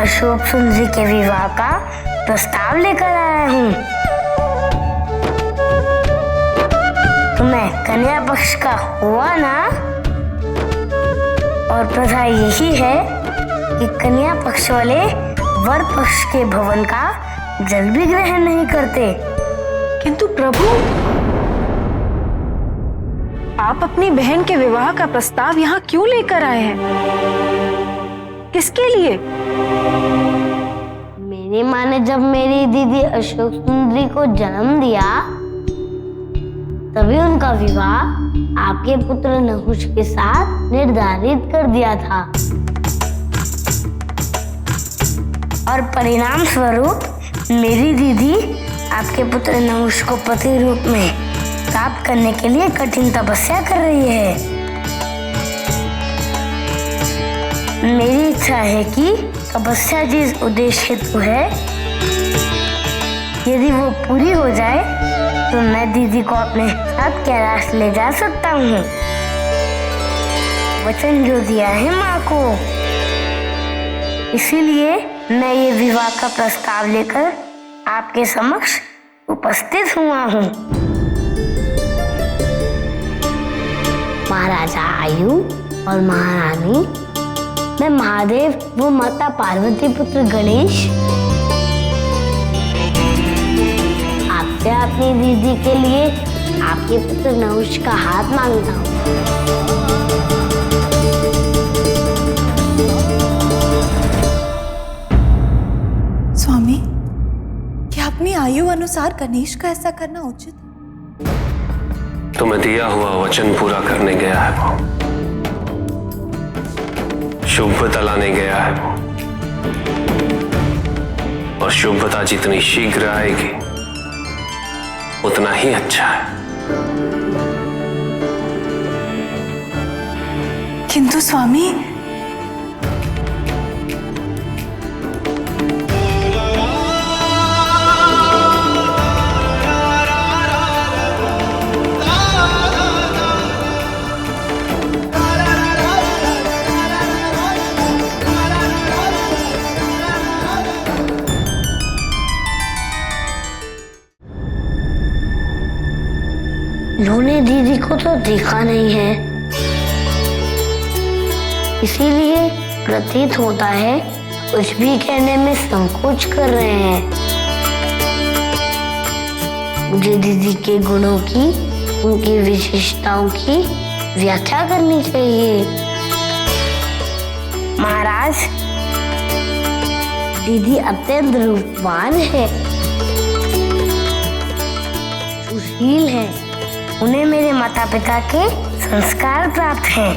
अशोक सुंदरी के विवाह का प्रस्ताव लेकर आया हूँ। तुम्हें कन्या पक्ष का हुआ ना? और प्रथा यही है कि कन्या पक्ष वाले वर पक्ष के भवन का जल भी ग्रहण नहीं करते। किंतु प्रभु, आप अपनी बहन के विवाह का प्रस्ताव यहाँ क्यों लेकर आए हैं? किसके लिए? मेरी माँ ने जब मेरी दीदी अशोक सुंदरी को जन्म दिया तभी उनका विवाह आपके पुत्र नहुष के साथ निर्धारित कर दिया था और परिणाम स्वरूप मेरी दीदी आपके पुत्र नहुष को पति रूप में प्राप्त करने के लिए कठिन तपस्या कर रही है। मेरी इच्छा है कि तपस्या जिस उद्देश्य हेतु है, यदि वो पूरी हो जाए तो मैं दीदी को अपने साथ कैलाश ले जा सकता हूँ। वचन जो दिया है माँ को, इसीलिए मैं ये विवाह का प्रस्ताव लेकर आपके समक्ष उपस्थित हुआ हूँ। महाराजा आयु और महारानी, मैं महादेव वो माता पार्वती पुत्र गणेश आपसे अपनी दीदी के लिए आपके पुत्र नहुष का हाथ मांगता हूँ। स्वामी, क्या अपनी आयु अनुसार गणेश का ऐसा करना उचित? तुम्हें दिया हुआ वचन पूरा करने गया है वो, शुभता लाने गया है वो, और शुभता जितनी शीघ्र आएगी उतना ही अच्छा है। किंतु स्वामी, उन्होंने दीदी को तो देखा नहीं है, इसीलिए प्रतीत होता है कुछ भी कहने में संकोच कर रहे हैं। मुझे दीदी के गुणों की, उनकी विशेषताओं की व्याख्या करनी चाहिए। महाराज, दीदी अत्यंत रूपवान है, सुशील है, उन्हें मेरे माता पिता के संस्कार प्राप्त हैं।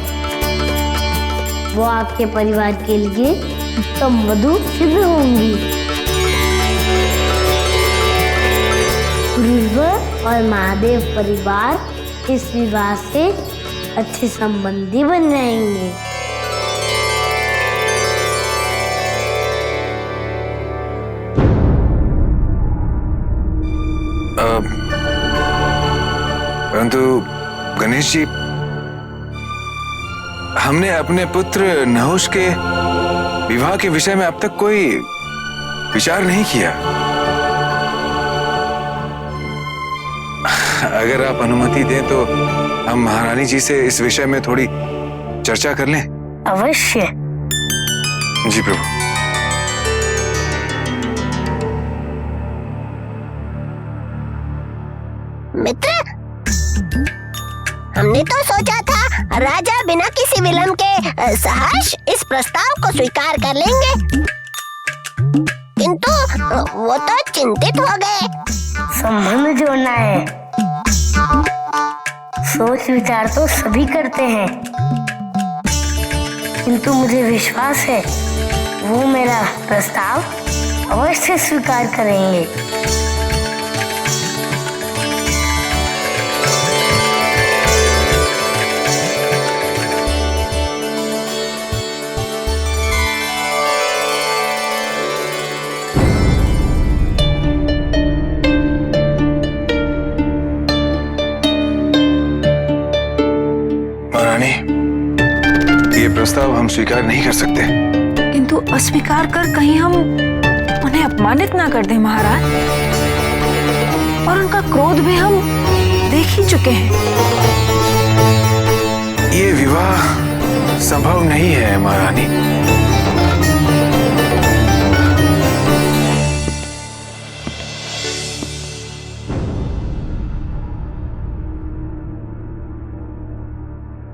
वो आपके परिवार के लिए उत्तम वधू सिद्ध होंगी। गुरुवर और महादेव परिवार इस विवाह से अच्छे संबंधी बन जाएंगे। परंतु गणेश जी, हमने अपने पुत्र नहुष के विवाह के विषय में अब तक कोई विचार नहीं किया। अगर आप अनुमति दें तो हम महारानी जी से इस विषय में थोड़ी चर्चा कर लें। अवश्य। जी प्रभु। मित्र, हमने तो सोचा था राजा बिना किसी विलंब के सहर्ष इस प्रस्ताव को स्वीकार कर लेंगे, किंतु वो तो चिंतित हो गए। संबंध जोड़ना है, सोच विचार तो सभी करते हैं, किंतु मुझे विश्वास है वो मेरा प्रस्ताव अवश्य स्वीकार करेंगे। ये प्रस्ताव हम स्वीकार नहीं कर सकते। किंतु अस्वीकार कर कहीं हम उन्हें अपमानित ना कर दें महाराज। और उनका क्रोध भी हम देख ही चुके हैं। ये विवाह संभव नहीं है महारानी।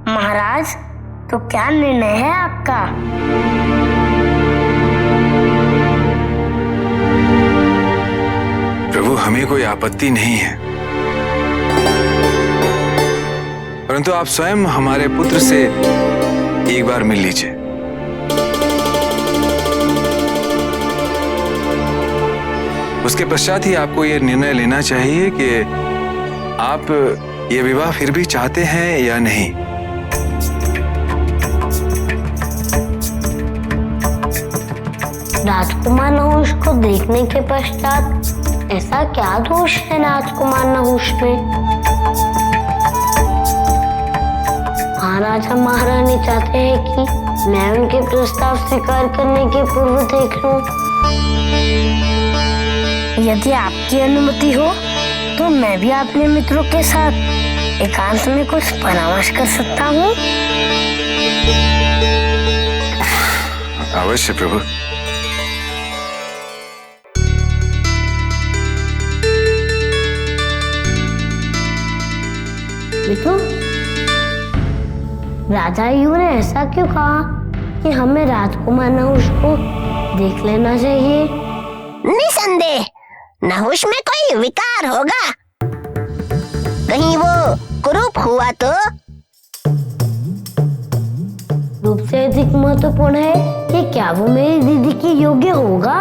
महाराज, तो क्या निर्णय है आपका? प्रभु, हमें कोई आपत्ति नहीं है, परंतु आप स्वयं हमारे पुत्र से एक बार मिल लीजिए। उसके पश्चात ही आपको यह निर्णय लेना चाहिए कि आप ये विवाह फिर भी चाहते हैं या नहीं। राजकुमार नहुष को देखने के पश्चात ऐसा क्या दोष है राजकुमार नहुष में? महाराजा महारानी चाहते हैं कि मैं उनके प्रस्ताव स्वीकार करने के पूर्व देख लूं। यदि आपकी अनुमति हो तो मैं भी अपने मित्रों के साथ एकांत में कुछ परामर्श कर सकता हूँ। अवश्य प्रभु। मित्रों, राजा आयु ने ऐसा क्यों कहा कि हमें राजकुमार नहुष को देख लेना चाहिए? निसंदेह नहुष में कोई विकार होगा। कहीं वो कुरूप हुआ तो? रूप से अधिक महत्वपूर्ण है कि क्या वो मेरी दीदी की योग्य होगा।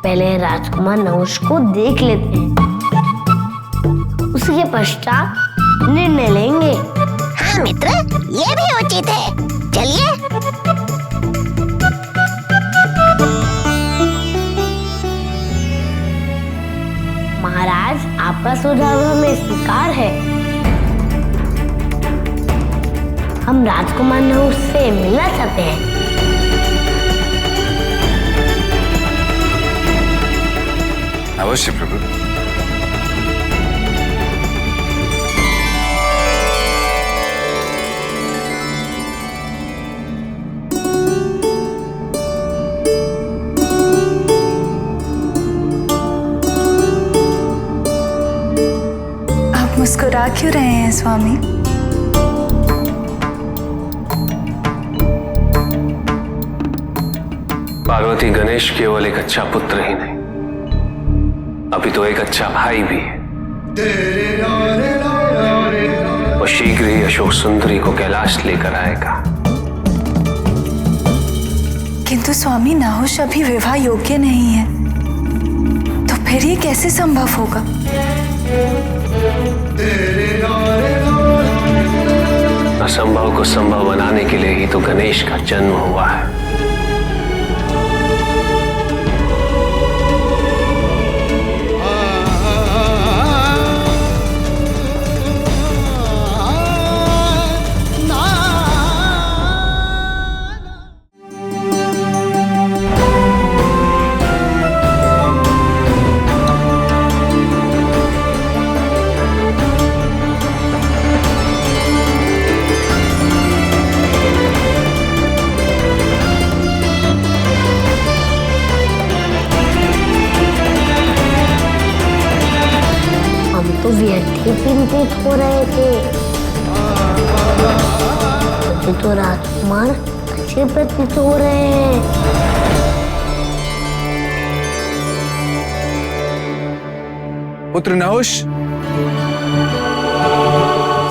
पहले राजकुमार नहुष को देख लेते हैं, उसके पश्चात निर्णय लेंगे। हाँ मित्र, ये भी उचित है। चलिए। महाराज, आपका सुझाव हमें स्वीकार है। हम राजकुमार नहुष से मिलना चाहते हैं। अवश्य प्रभु। आप मुस्कुरा क्यों रहे हैं स्वामी? पार्वती गणेश केवल एक अच्छा पुत्र ही नहीं, अभी तो एक अच्छा भाई भी है। वो शीघ्र ही अशोक सुंदरी को कैलाश लेकर आएगा। किंतु स्वामी, नहुष अभी विवाह योग्य नहीं है, तो फिर ये कैसे संभव होगा? असंभव को संभव बनाने के लिए ही तो गणेश का जन्म हुआ है। तो व्यर्थ ही चिंतित हो रहे थे। मुझे तो राजकुमार अच्छे प्रतीत हो रहे हैं। पुत्र नहुष,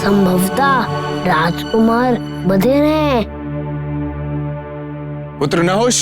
संभवतः राजकुमार बधिर हैं। पुत्र नहुष,